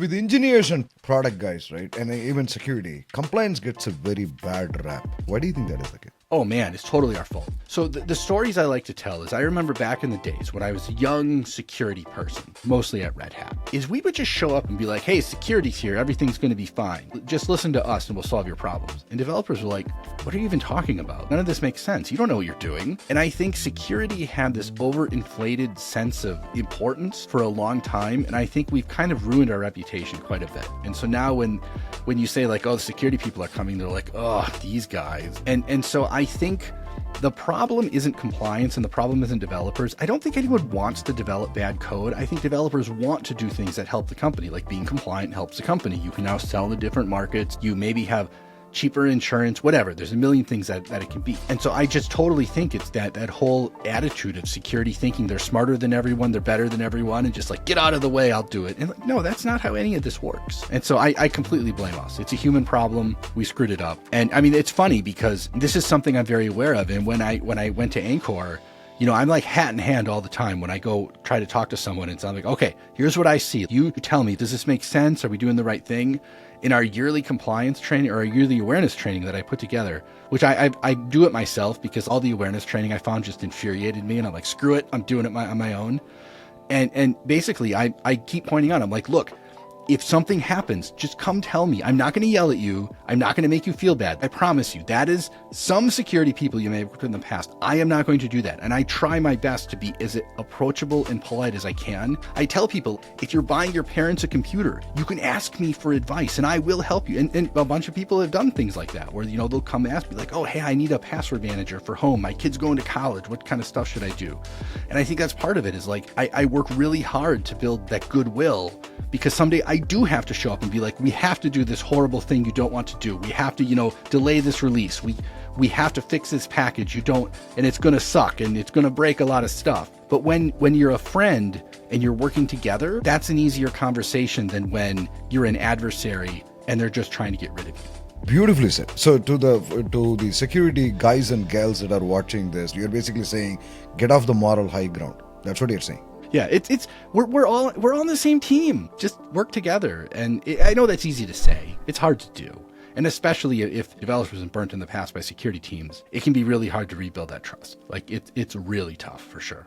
With engineers and product guys, right, and even security, compliance gets a very bad rap. Why do you think that is the case? Oh man, it's totally our fault. So the stories I like to tell is I remember back in the days when I was a young security person, mostly at Red Hat, is we would just show up and be like, hey, security's here, everything's going to be fine. Just listen to us and we'll solve your problems. And developers were like, what are you even talking about? None of this makes sense. You don't know what you're doing. And I think security had this overinflated sense of importance for a long time. And I think we've kind of ruined our reputation quite a bit. And so now when you say like, oh, the security people are coming, they're like, oh, these guys. And so I think the problem isn't compliance and the problem isn't developers. I don't think anyone wants to develop bad code. I think developers want to do things that help the company, like being compliant helps the company. You can now sell in the different markets. You maybe have cheaper insurance, whatever. There's a million things that it can be. And so I just totally think it's that whole attitude of security thinking they're smarter than everyone, they're better than everyone, and just like, get out of the way, I'll do it. And like, no, that's not how any of this works. And so I completely blame us. It's a human problem. We screwed it up. And I mean, it's funny because this is something I'm very aware of. And when I went to Anchore, you know, I'm like hat in hand all the time when I go try to talk to someone. And so I'm like, okay, here's what I see. You tell me, does this make sense? Are we doing the right thing? In our yearly compliance training or our yearly awareness training that I put together, which I do it myself because all the awareness training I found just infuriated me. And I'm like, screw it, I'm doing it on my own. And basically I keep pointing out, I'm like, look, if something happens, just come tell me. I'm not going to yell at you. I'm not going to make you feel bad. I promise you. That is some security people you may have worked with in the past. I am not going to do that. And I try my best to be as approachable and polite as I can. I tell people, if you're buying your parents a computer, you can ask me for advice and I will help you. And a bunch of people have done things like that where, you know, they'll come ask me like, oh, hey, I need a password manager for home. My kid's going to college. What kind of stuff should I do? And I think that's part of it is like, I work really hard to build that goodwill because someday I do have to show up and be like, we have to do this horrible thing you don't want to do. We have to, you know, delay this release. We have to fix this package you don't, and it's going to suck and it's going to break a lot of stuff. But when you're a friend and you're working together, that's an easier conversation than when you're an adversary and they're just trying to get rid of you. Beautifully said. So to the security guys and gals that are watching this, you're basically saying, get off the moral high ground. That's what you're saying. Yeah, we're all on the same team. Just work together. And I know that's easy to say. It's hard to do. And especially if developers have been burnt in the past by security teams, it can be really hard to rebuild that trust. Like it's really tough for sure.